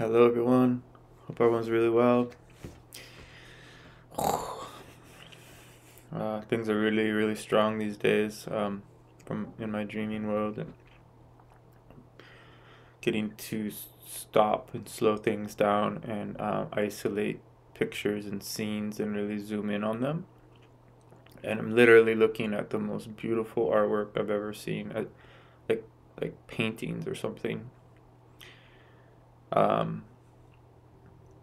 Hello, everyone. Hope everyone's really well. Things are really, really strong these days. From in my dreaming world, and getting to stop and slow things down and isolate pictures and scenes and really zoom in on them. And I'm literally looking at the most beautiful artwork I've ever seen, like like paintings or something. Um,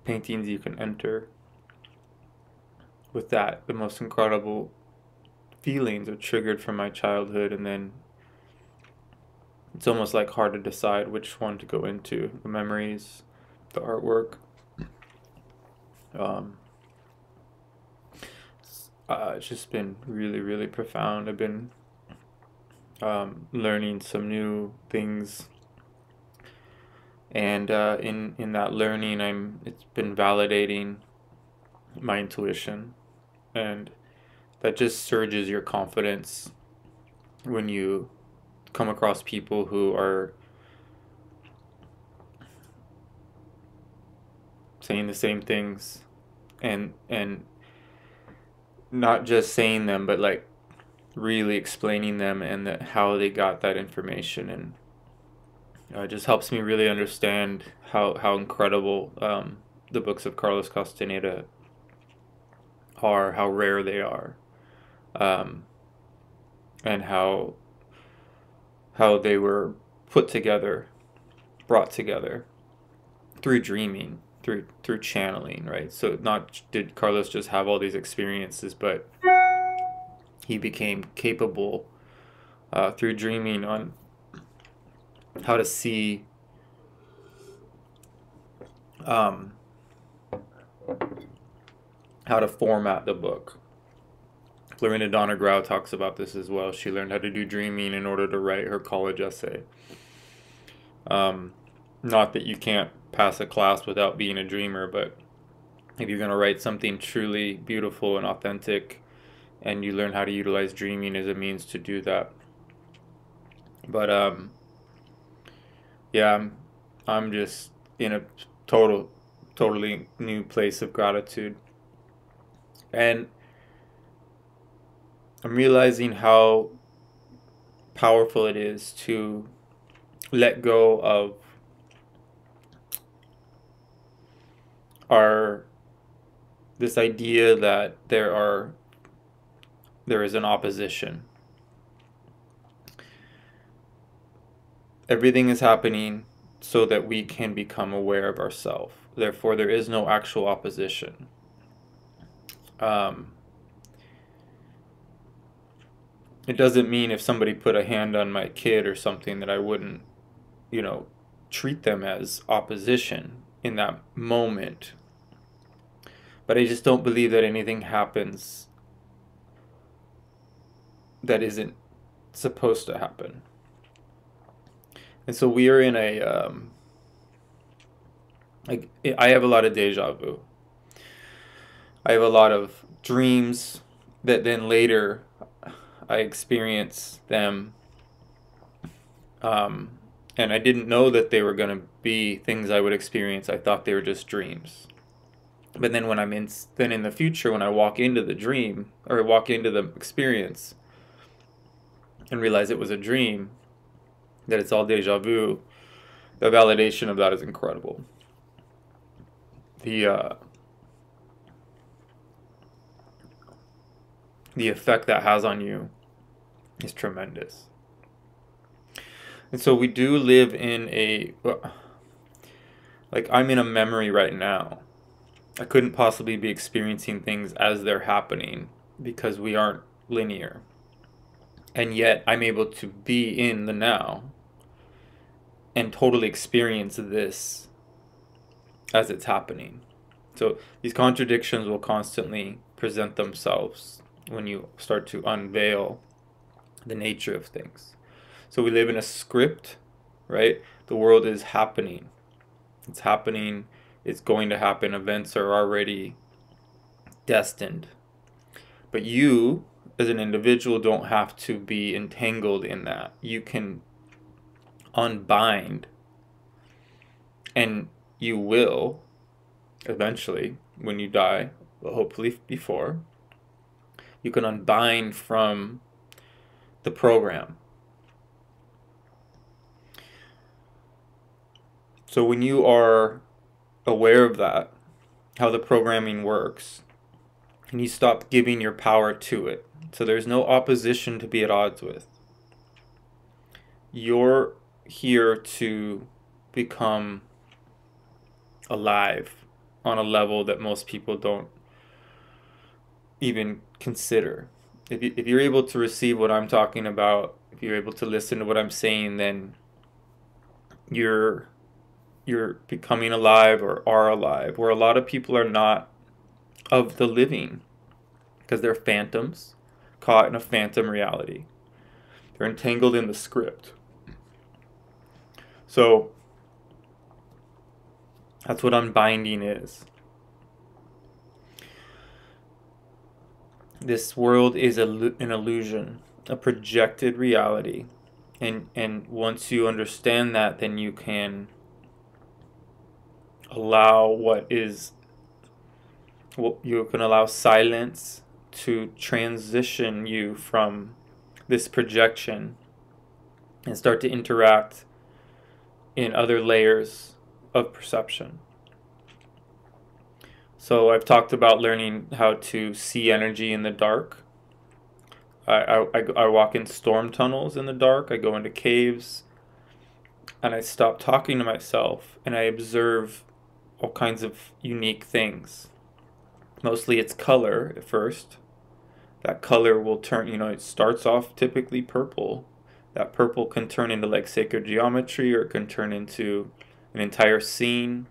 Paintings you can enter with that. The most incredible feelings are triggered from my childhood, and then it's almost like hard to decide which one to go into: the memories, the artwork. um, it's just been really, really profound. I've been learning some new things, and in that learning, it's been validating my intuition, and that just surges your confidence when you come across people who are saying the same things, and not just saying them, but like really explaining them, and that how they got that information. And it just helps me really understand how incredible the books of Carlos Castaneda are, how rare they are, um, and how they were put together, brought together through dreaming, through channeling, right? So not did Carlos just have all these experiences, but he became capable through dreaming on how to see um, how to format the book. Lorena Donna Grau talks about this as well. She learned how to do dreaming in order to write her college essay. Not that you can't pass a class without being a dreamer, but if you're going to write something truly beautiful and authentic, and you learn how to utilize dreaming as a means to do that. But yeah, I'm just in a totally new place of gratitude, and I'm realizing how powerful it is to let go of this idea that there is an opposition. Everything is happening so that we can become aware of ourselves. Therefore, there is no actual opposition. It doesn't mean if somebody put a hand on my kid or something that I wouldn't, treat them as opposition in that moment. But I just don't believe that anything happens that isn't supposed to happen. And so we are in like, I have a lot of deja vu. I have a lot of dreams that then later I experience them, and I didn't know that they were going to be things I would experience. I thought they were just dreams. But then when in the future, when I walk into the dream or walk into the experience and realize it was a dream, that it's all deja vu, the validation of that is incredible. The effect that has on you is tremendous. And so we do live in like, I'm in a memory right now. I couldn't possibly be experiencing things as they're happening because we aren't linear. And yet I'm able to be in the now and totally experience this as it's happening. So these contradictions will constantly present themselves when you start to unveil the nature of things. So we live in a script, right? The world is happening. It's happening. It's going to happen. Events are already destined. But you, as an individual, don't have to be entangled in that. You can unbind and you will eventually, when you die, but hopefully before, you can unbind from the program. So when you are aware of that, how the programming works, and you stop giving your power to it, so there's no opposition to be at odds with. You're here to become alive on a level that most people don't even consider. If you're able to receive what I'm talking about, if you're able to listen to what I'm saying, then you're becoming alive, or are alive, where a lot of people are not of the living, because they're phantoms caught in a phantom reality. They're entangled in the script. So that's what unbinding is. This world is an illusion, a projected reality. And once you understand that, then you can allow you can allow silence to transition you from this projection and start to interact in other layers of perception. So I've talked about learning how to see energy in the dark. I walk in storm tunnels in the dark. I go into caves, and I stop talking to myself, and I observe all kinds of unique things. Mostly it's color at first. That color will turn, it starts off typically purple. That purple can turn into like sacred geometry, or it can turn into an entire scene.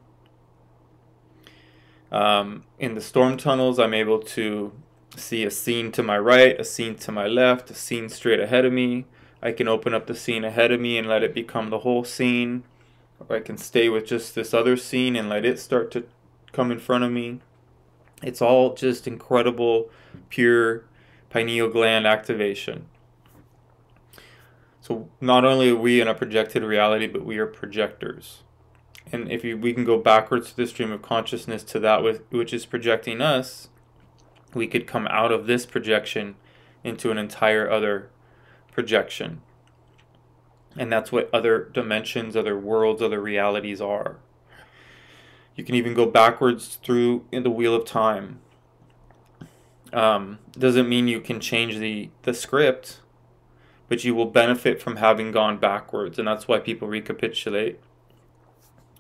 In the storm tunnels, I'm able to see a scene to my right, a scene to my left, a scene straight ahead of me. I can open up the scene ahead of me and let it become the whole scene. Or I can stay with just this other scene and let it start to come in front of me. It's all just incredible, pure pineal gland activation. So not only are we in a projected reality, but we are projectors. And if we can go backwards to the stream of consciousness to that which is projecting us, we could come out of this projection into an entire other projection. And that's what other dimensions, other worlds, other realities are. You can even go backwards through in the wheel of time. Doesn't mean you can change the script, but you will benefit from having gone backwards. And that's why people recapitulate,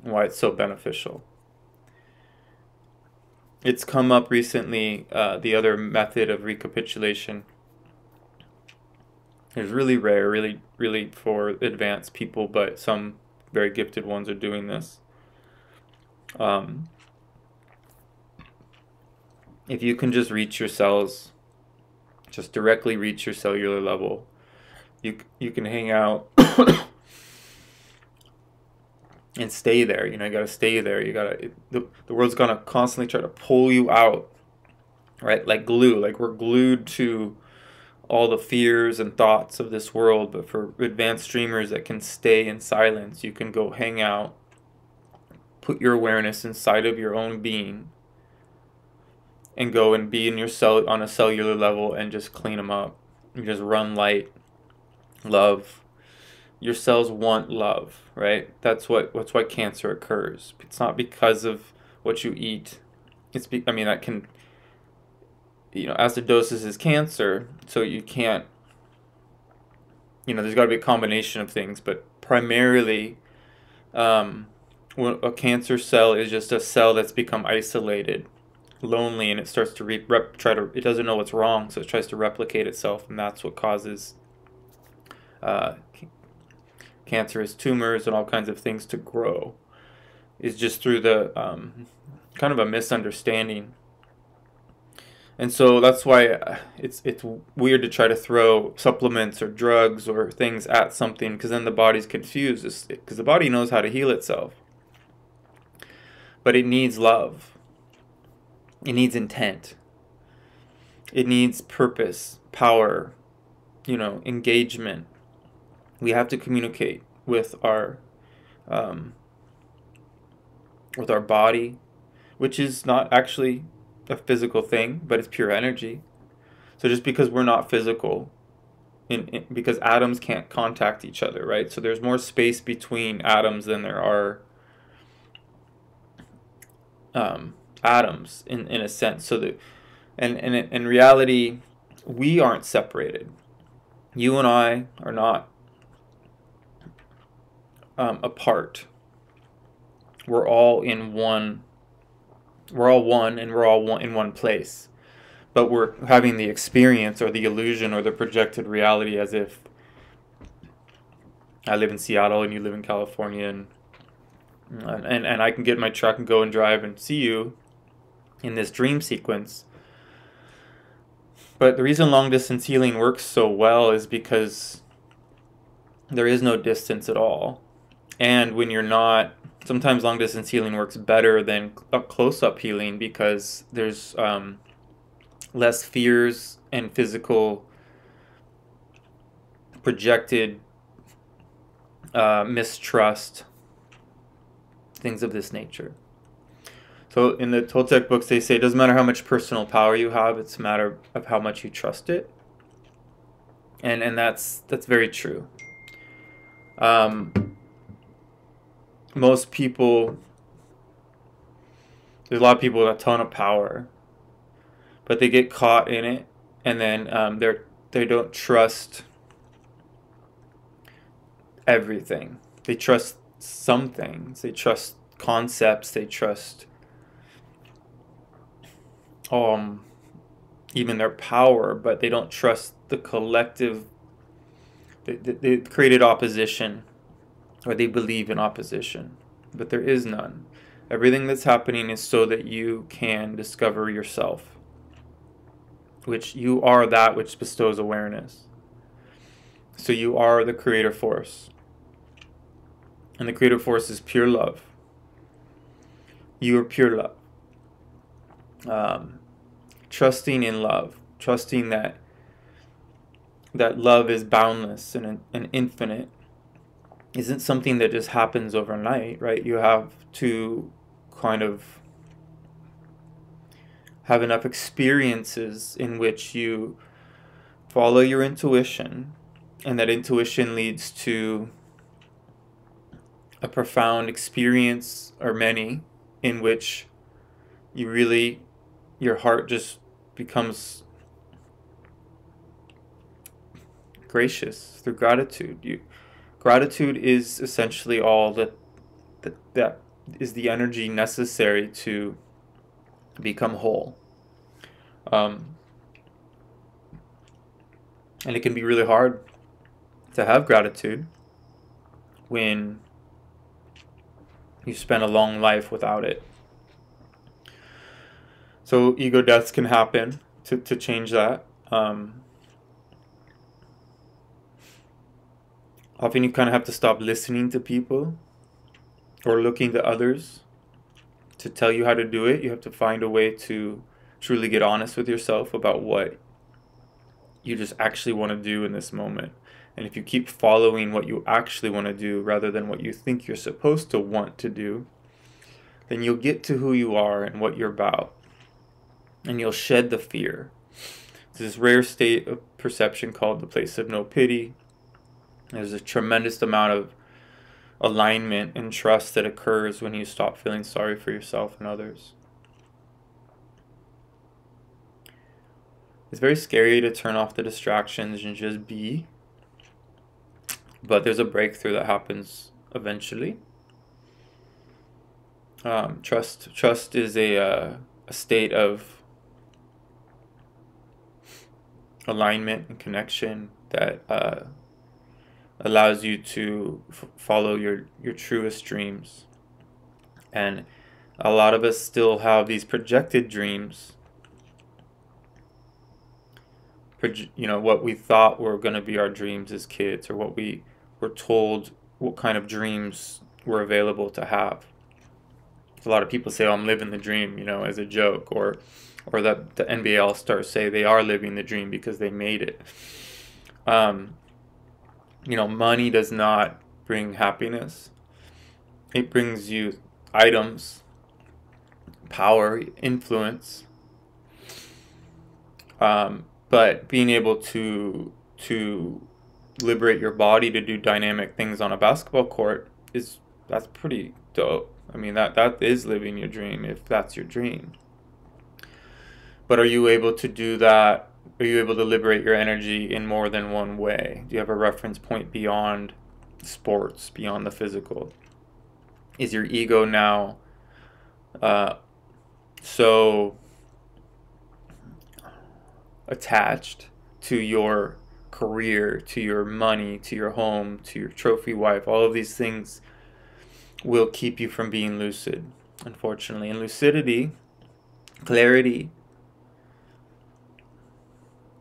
why it's so beneficial. It's come up recently, the other method of recapitulation is really rare, really for advanced people, but some very gifted ones are doing this. If you can just reach your cells, just directly reach your cellular level, you can hang out and stay there. You gotta stay there. The world's gonna constantly try to pull you out, right? Like glue. Like we're glued to all the fears and thoughts of this world. But for advanced dreamers that can stay in silence, you can go hang out, put your awareness inside of your own being, and go and be in your cell on a cellular level and just clean them up. You just run light, love. Your cells want love, right? That's why cancer occurs. It's not because of what you eat. That can, acidosis is cancer, so you can't, there's got to be a combination of things, but primarily, when a cancer cell is just a cell that's become isolated, lonely, and it starts to it doesn't know what's wrong, so it tries to replicate itself, and that's what causes cancerous tumors and all kinds of things to grow. Is just through the kind of a misunderstanding. And so that's why it's weird to try to throw supplements or drugs or things at something, because then the body's confused, because the body knows how to heal itself. But it needs love. It needs intent. It needs purpose, power, engagement. We have to communicate with our with our body, which is not actually a physical thing, but it's pure energy. So just because we're not physical, because atoms can't contact each other, right? So there's more space between atoms than there are atoms in a sense. So that, and in reality, we aren't separated. You and I are not apart. We're all in one. We're all one, and we're all one in one place. But we're having the experience or the illusion or the projected reality as if I live in Seattle and you live in California, and I can get in my truck and go and drive and see you in this dream sequence. But the reason long distance healing works so well is because there is no distance at all. And when you're not, sometimes long distance healing works better than close up healing because there's less fears and physical projected mistrust, things of this nature. So in the Toltec books, they say it doesn't matter how much personal power you have, it's a matter of how much you trust it. And that's very true. Most people, there's a lot of people with a ton of power, but they get caught in it, and then they don't trust everything. They trust some things. They trust concepts. They trust even their power, but they don't trust the collective. They created opposition, or they believe in opposition, but there is none. Everything that's happening is so that you can discover yourself, which you are that which bestows awareness. So you are the creator force. And the creator force is pure love. You are pure love. Trusting in love. Trusting that love is boundless and infinite isn't something that just happens overnight, right? You have to kind of have enough experiences in which you follow your intuition, and that intuition leads to a profound experience, or many, in which you really, your heart just becomes gracious through gratitude. Gratitude is essentially all that is the energy necessary to become whole. And it can be really hard to have gratitude when you spend a long life without it. So ego deaths can happen to change that. Often you kind of have to stop listening to people or looking to others to tell you how to do it. You have to find a way to truly get honest with yourself about what you just actually want to do in this moment. And if you keep following what you actually want to do rather than what you think you're supposed to want to do, then you'll get to who you are and what you're about. And you'll shed the fear. It's this rare state of perception called the place of no pity. There's a tremendous amount of alignment and trust that occurs when you stop feeling sorry for yourself and others. It's very scary to turn off the distractions and just be. But there's a breakthrough that happens eventually. Trust is a state of alignment and connection that allows you to follow your truest dreams. And a lot of us still have these projected dreams. What we thought were going to be our dreams as kids, or what we were told what kind of dreams were available to have. A lot of people say, "Oh, I'm living the dream," as a joke, or that the NBA All-Stars say they are living the dream because they made it. Money does not bring happiness. It brings you items power, influence, but being able to liberate your body to do dynamic things on a basketball court that's pretty dope. I mean, that is living your dream, if that's your dream. But are you able to do that? Are you able to liberate your energy in more than one way? Do you have a reference point beyond sports, beyond the physical? Is your ego now so attached to your career, to your money, to your home, to your trophy wife? All of these things will keep you from being lucid, unfortunately. And lucidity, clarity,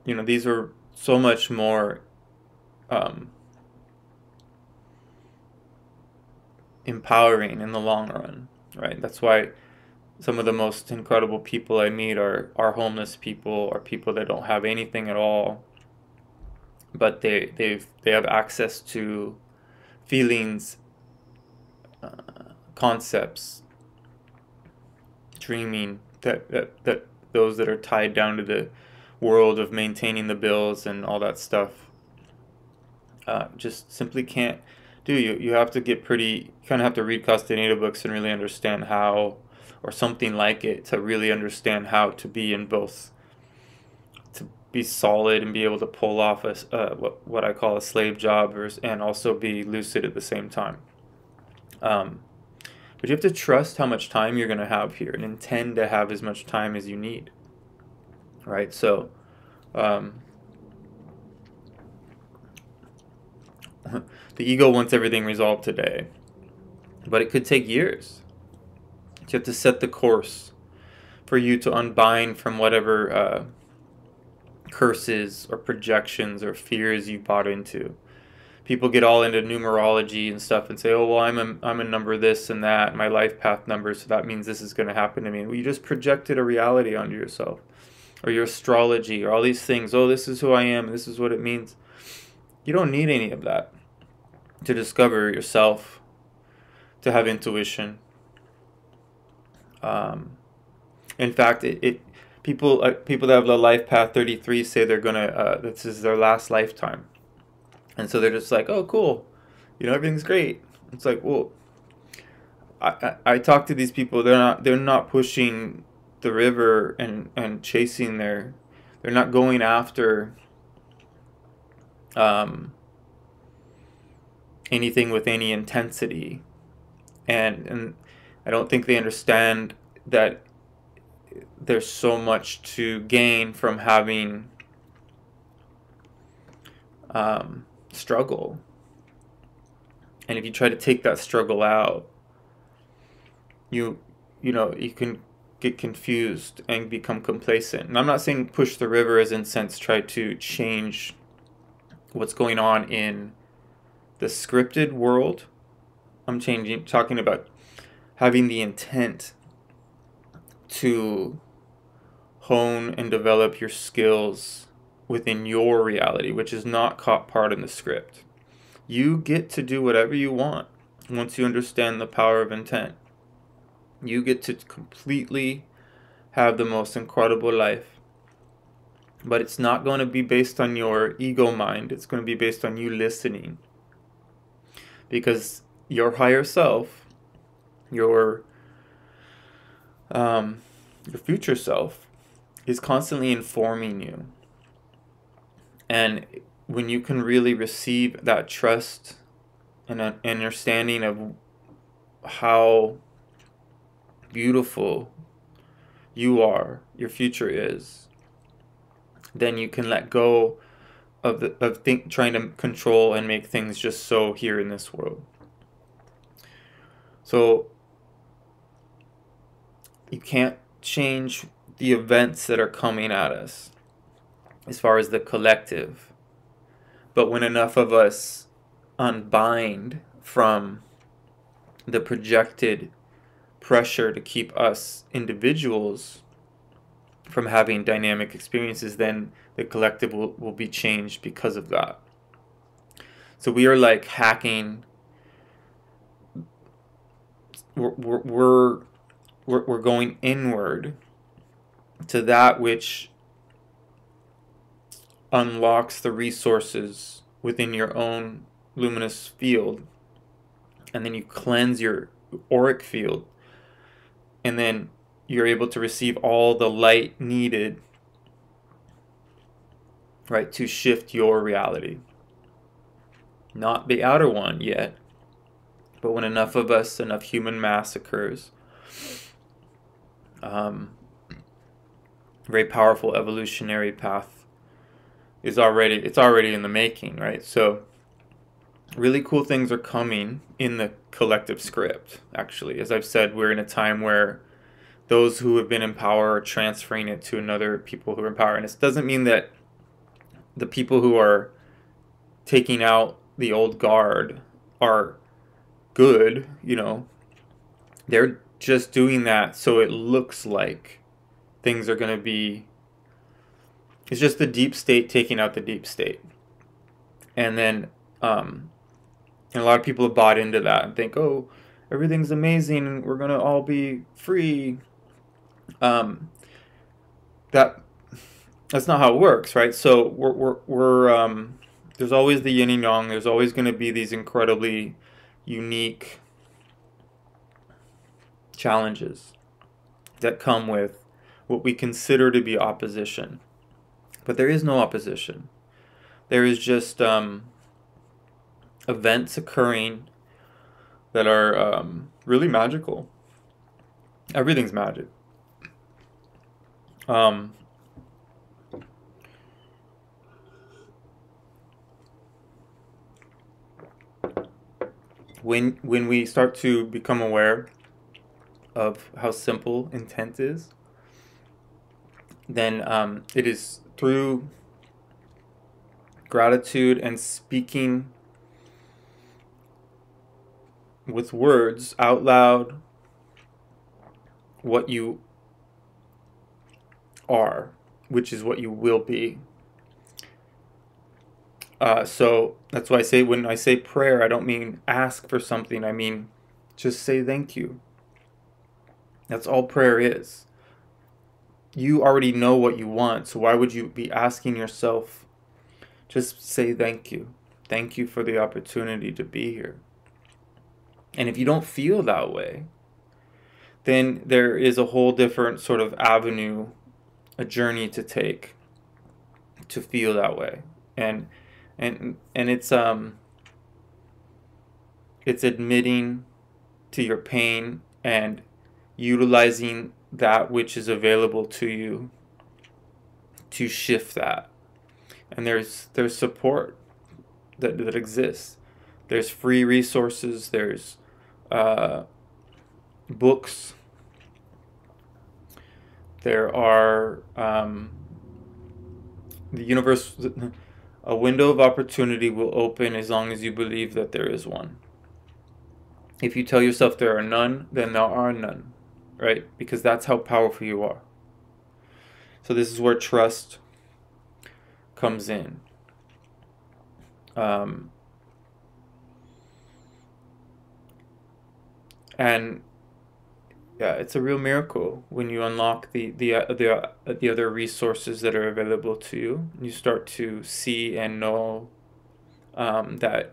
these are so much more empowering in the long run, right? That's why some of the most incredible people I meet are homeless people, or people that don't have anything at all, but they have access to feelings, concepts, dreaming, that those that are tied down to the world of maintaining the bills and all that stuff just simply can't do. You have to get pretty, kind of have to read Castaneda books and really understand how, or something like it, to really understand how to be in both, to be solid and be able to pull off what I call a slave job, and also be lucid at the same time. But you have to trust how much time you're going to have here, and intend to have as much time as you need, right? So the ego wants everything resolved today, but it could take years. You have to set the course for you to unbind from whatever curses or projections or fears you bought into. People get all into numerology and stuff and say, oh, well, I'm a number this and that, my life path number, so that means this is going to happen to me. Well, you just projected a reality onto yourself. Or your astrology, or all these things. Oh, this is who I am, this is what it means. You don't need any of that to discover yourself, to have intuition. In fact, people that have the life path 33 say they're gonna this is their last lifetime, and so they're just like, oh, cool, everything's great. It's like, well, I talk to these people. They're not pushing the river and chasing they're not going after anything with any intensity, and I don't think they understand that there's so much to gain from having struggle. And if you try to take that struggle out, you can get confused and become complacent. And I'm not saying push the river as in sense try to change what's going on in the scripted world. I'm talking about having the intent to hone and develop your skills within your reality, which is not caught part in the script. You get to do whatever you want once you understand the power of intent. You get to completely have the most incredible life. But it's not going to be based on your ego mind. It's going to be based on you listening. Because your higher self, your future self, is constantly informing you. And when you can really receive that trust and an understanding of how beautiful you are, your future is, then you can let go of trying to control and make things just so here in this world. So you can't change the events that are coming at us as far as the collective. But when enough of us unbind from the projected pressure to keep us individuals from having dynamic experiences, then the collective will be changed because of that. So we are like hacking. We're we're going inward to that which unlocks the resources within your own luminous field, and then you cleanse your auric field, and then you're able to receive all the light needed, right, to shift your reality. Not the outer one yet, but when enough of us, enough human mass occurs, very powerful evolutionary path it's already in the making, right? So really cool things are coming in the collective script, actually. As I've said, we're in a time where those who have been in power are transferring it to another people who are in power. And it doesn't mean that the people who are taking out the old guard are good, you know. They're just doing that so it looks like things are going to be... It's just the deep state taking out the deep state. And then and a lot of people have bought into that and think, oh, everything's amazing and we're going to all be free. That's not how it works, right? So we're there's always the yin and yang. There's always going to be these incredibly unique challenges that come with what we consider to be opposition. But there is no opposition. There is just events occurring that are really magical. Everything's magic. When we start to become aware of how simple intent is, then it is through gratitude and speaking with words out loud what you are, which is what you will be. So that's why I say, when I say prayer, I don't mean ask for something. I mean just say thank you. That's all prayer is. You already know what you want, so why would you be asking yourself? Just say thank you. Thank you for the opportunity to be here. And if you don't feel that way, then there is a whole different sort of avenue, a journey to take to feel that way. And it's admitting to your pain and utilizing that which is available to you to shift that. And there's support that exists. There's free resources. There's books. There are the universe. A window of opportunity will open as long as you believe that there is one. If you tell yourself there are none, then there are none, right? Because that's how powerful you are. So this is where trust comes in. And yeah, it's a real miracle when you unlock the other resources that are available to you. You start to see and know that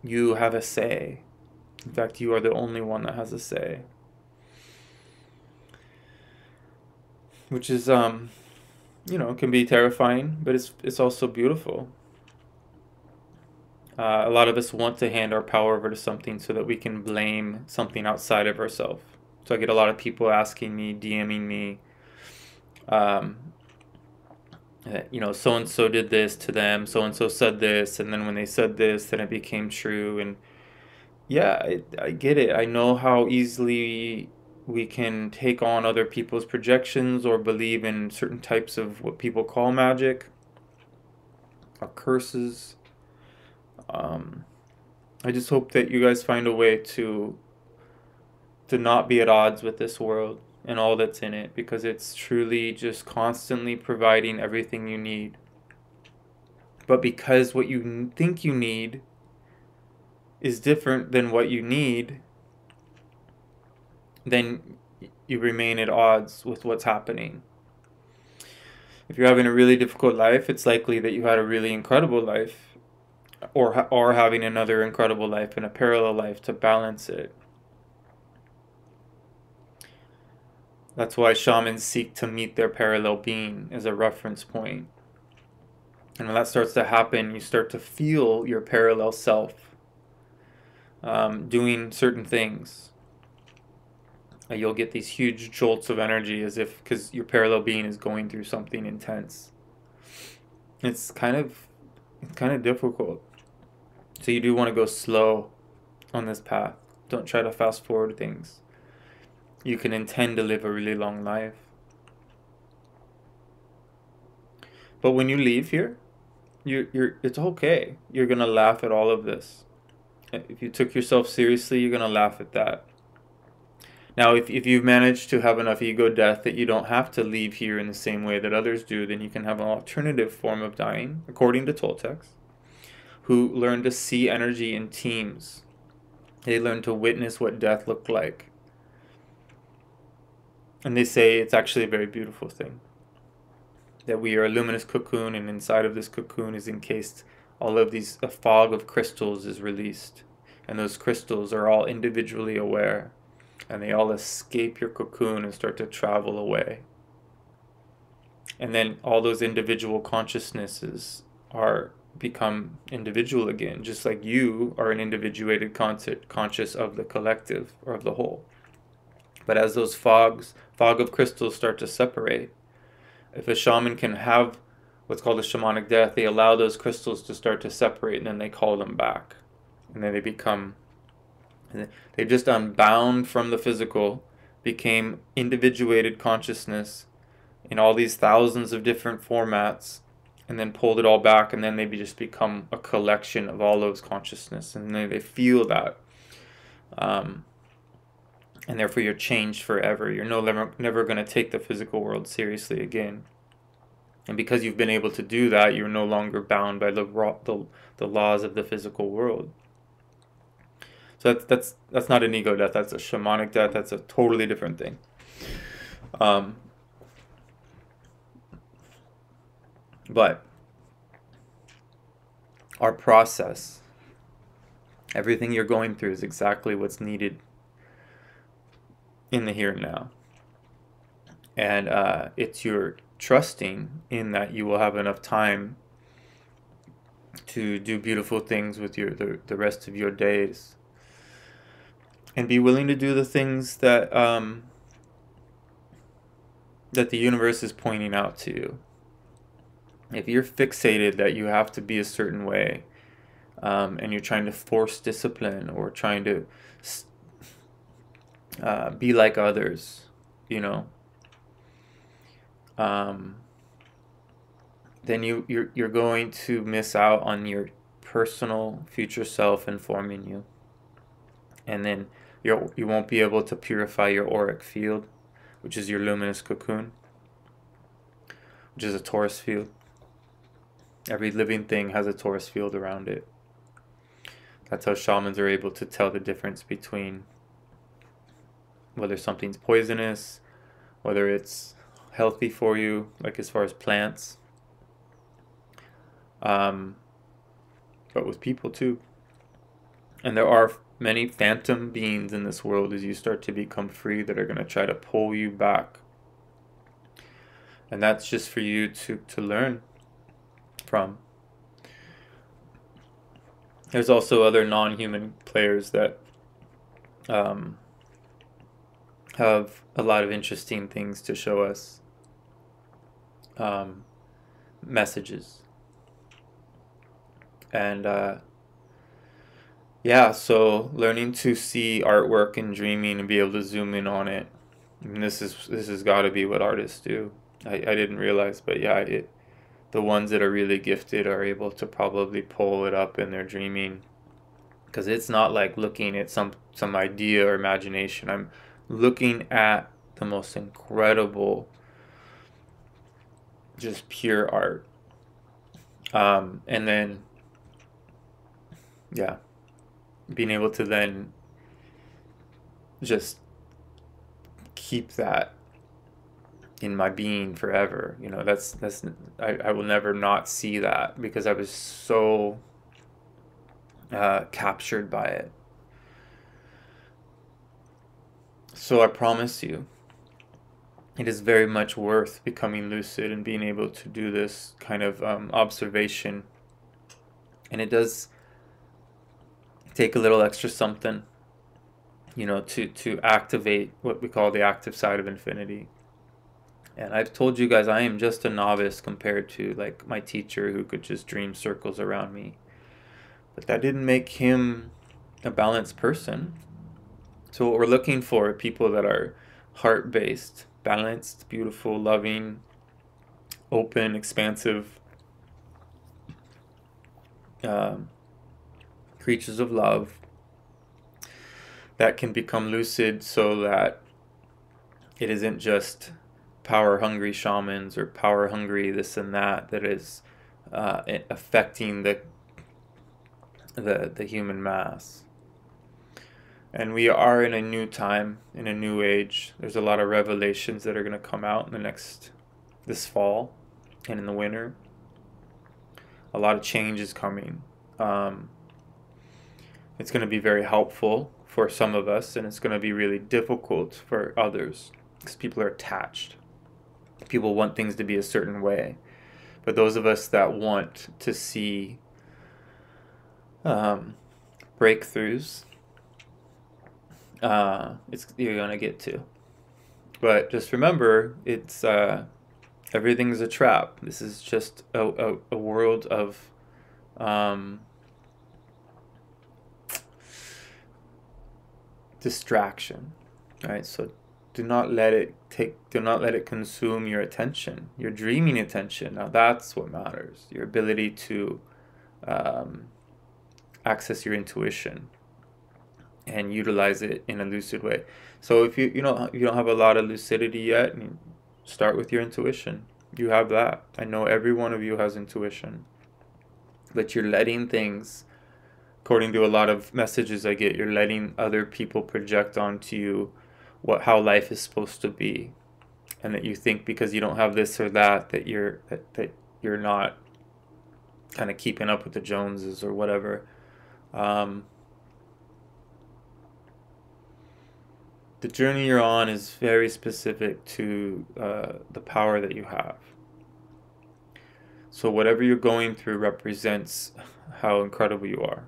you have a say. In fact, you are the only one that has a say. Which is, can be terrifying, but it's also beautiful. A lot of us want to hand our power over to something so that we can blame something outside of ourselves. So I get a lot of people asking me, DMing me, so-and-so did this to them, so-and-so said this, and then when they said this, then it became true. And yeah, I get it. I know how easily we can take on other people's projections or believe in certain types of what people call magic or curses. I just hope that you guys find a way to not be at odds with this world and all that's in it, because it's truly just constantly providing everything you need. But because what you think you need is different than what you need, then you remain at odds with what's happening. If you're having a really difficult life, it's likely that you had a really incredible life, or having another incredible life and a parallel life to balance it. That's why shamans seek to meet their parallel being as a reference point. And when that starts to happen, you start to feel your parallel self doing certain things. You'll get these huge jolts of energy as if, because your parallel being is going through something intense. It's kind of difficult. So you do want to go slow on this path. Don't try to fast forward things. You can intend to live a really long life. But when you leave here, it's okay. You're gonna laugh at all of this. If you took yourself seriously, you're gonna laugh at that. Now, if you've managed to have enough ego death that you don't have to leave here in the same way that others do, then you can have an alternative form of dying, according to Toltecs, who learn to see energy in teams. They learn to witness what death looked like. And they say it's actually a very beautiful thing. That we are a luminous cocoon, and inside of this cocoon is encased all of these, a fog of crystals is released. And those crystals are all individually aware. And they all escape your cocoon and start to travel away. And then all those individual consciousnesses become individual again, just like you are an individuated conscious of the collective or of the whole. But as those fog of crystals start to separate, if a shaman can have what's called a shamanic death, they allow those crystals to start to separate, and then they call them back. And then they just unbound from the physical, became individuated consciousness in all these thousands of different formats, and then pulled it all back, and then they just become a collection of all those consciousness, and then they feel that. And therefore you're changed forever. You're never going to take the physical world seriously again. And because you've been able to do that, you're no longer bound by the laws of the physical world. So that's not an ego death. That's a shamanic death. That's a totally different thing. But our process, everything you're going through is exactly what's needed in the here and now. And it's your trusting in that you will have enough time to do beautiful things with the rest of your days. And be willing to do the things that that the universe is pointing out to you. If you're fixated that you have to be a certain way, and you're trying to force discipline or trying to be like others, then you're going to miss out on your personal future self informing you, and then you won't be able to purify your auric field, which is your luminous cocoon, which is a torus field. Every living thing has a torus field around it. That's how shamans are able to tell the difference between whether something's poisonous, whether it's healthy for you, like as far as plants, but with people too. And there are many phantom beings in this world as you start to become free that are going to try to pull you back. And that's just for you to learn from. There's also other non-human players that have a lot of interesting things to show us. Messages. And so learning to see artwork and dreaming and be able to zoom in on it. I mean, this has got to be what artists do. I didn't realize, but the ones that are really gifted are able to probably pull it up in their dreaming, because it's not like looking at some idea or imagination. I'm looking at the most incredible, just pure art. And then being able to then just keep that in my being forever. You know, I will never not see that, because I was so captured by it. So I promise you, it is very much worth becoming lucid and being able to do this kind of observation. And it does take a little extra something, you know, to activate what we call the active side of infinity. And I've told you guys, I am just a novice compared to like my teacher, who could just dream circles around me. But that didn't make him a balanced person. So what we're looking for are people that are heart-based, balanced, beautiful, loving, open, expansive, creatures of love that can become lucid, so that it isn't just power-hungry shamans or power-hungry this and that is affecting the human mass. And we are in a new time, in a new age. There's a lot of revelations that are going to come out in this fall and in the winter. A lot of change is coming. It's going to be very helpful for some of us, and it's going to be really difficult for others, because people are attached. People want things to be a certain way. But those of us that want to see breakthroughs, you're going to get to. But just remember, it's everything's a trap. This is just a world of distraction, right? So do not let it consume your attention, your dreaming attention. Now that's what matters. Your ability to access your intuition and utilize it in a lucid way. So if you don't have a lot of lucidity yet, start with your intuition. You have that. I know every one of you has intuition, but you're letting things, according to a lot of messages I get, you're letting other people project onto you how life is supposed to be, and that you think because you don't have this or that you're not kind of keeping up with the Joneses or whatever. The journey you're on is very specific to the power that you have. So whatever you're going through represents how incredible you are.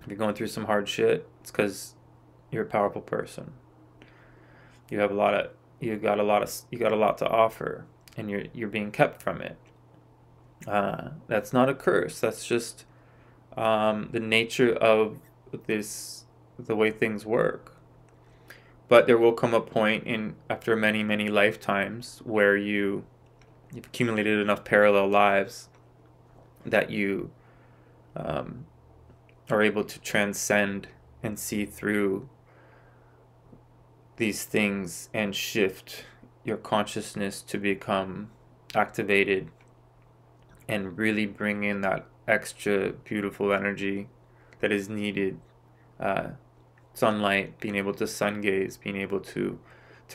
If you're going through some hard shit, it's because you're a powerful person. You got a lot to offer, and you're being kept from it. That's not a curse. That's just the nature of the way things work. But there will come a point after many, many lifetimes where you've accumulated enough parallel lives that you are able to transcend and see through these things and shift your consciousness to become activated and really bring in that extra beautiful energy that is needed. Sunlight, being able to sun gaze, being able to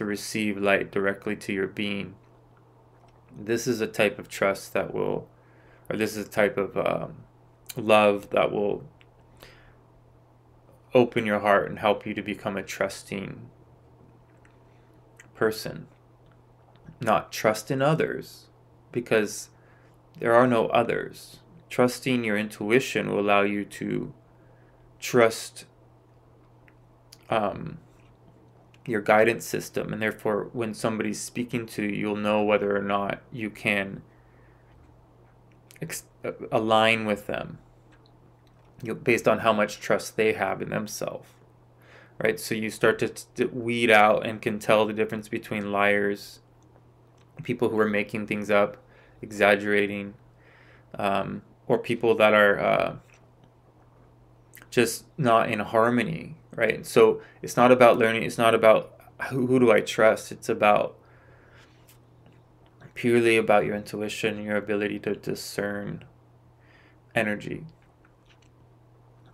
receive light directly to your being. This is a type of trust this is a type of love that will open your heart and help you to become a trusting person. Not trust in others, because there are no others. Trusting your intuition will allow you to trust your guidance system, and therefore when somebody's speaking to you, you'll know whether or not you can align with them based on how much trust they have in themselves, right? So you start to weed out and can tell the difference between liars, people who are making things up, exaggerating, or people that are just not in harmony, right? So it's not about learning. It's not about who do I trust. It's purely about your intuition and your ability to discern energy.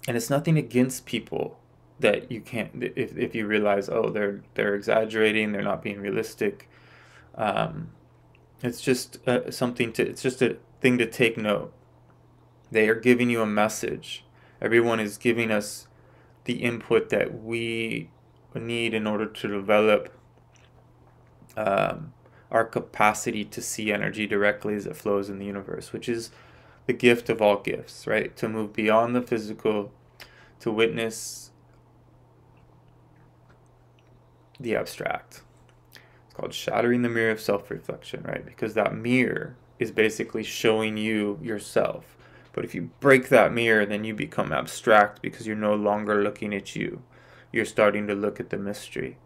And it's nothing against people that you can't, if you realize, oh, they're exaggerating, they're not being realistic. It's just it's just a thing to take note. They are giving you a message. Everyone is giving us the input that we need in order to develop our capacity to see energy directly as it flows in the universe, which is the gift of all gifts, right? To move beyond the physical, to witness the abstract. It's called shattering the mirror of self-reflection, right? Because that mirror is basically showing you yourself. But if you break that mirror, then you become abstract because you're no longer looking at you. You're starting to look at the mystery.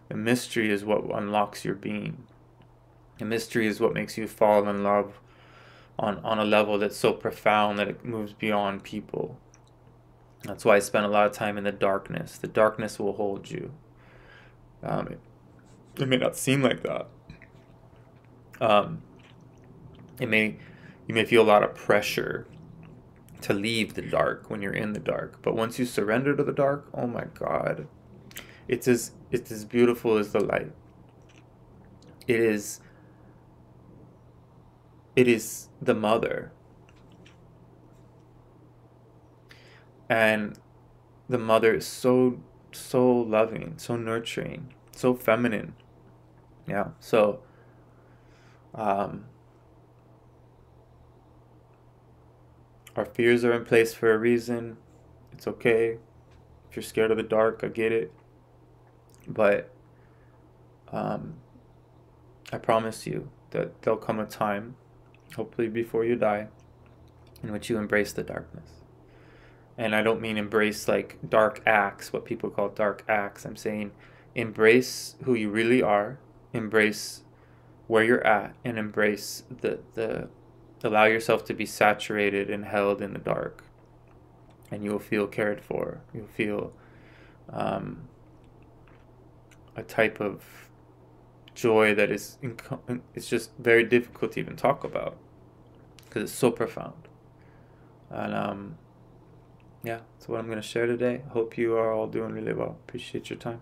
The mystery is what unlocks your being. The mystery is what makes you fall in love on a level that's so profound that it moves beyond people. That's why I spend a lot of time in the darkness. The darkness will hold you. It may not seem like that. You may feel a lot of pressure to leave the dark when you're in the dark. But once you surrender to the dark, oh my God, it's as beautiful as the light. It is the mother. And the mother is so loving, so nurturing, so feminine. Yeah. So our fears are in place for a reason. It's okay. If you're scared of the dark, I get it. But I promise you that there'll come a time, hopefully before you die, in which you embrace the darkness. And I don't mean embrace like dark acts, what people call dark acts. I'm saying embrace who you really are, embrace where you're at, and embrace the allow yourself to be saturated and held in the dark. And you'll feel cared for. You'll feel a type of joy that is it's just very difficult to even talk about because it's so profound. And yeah, that's what I'm going to share today. Hope you are all doing really well. Appreciate your time.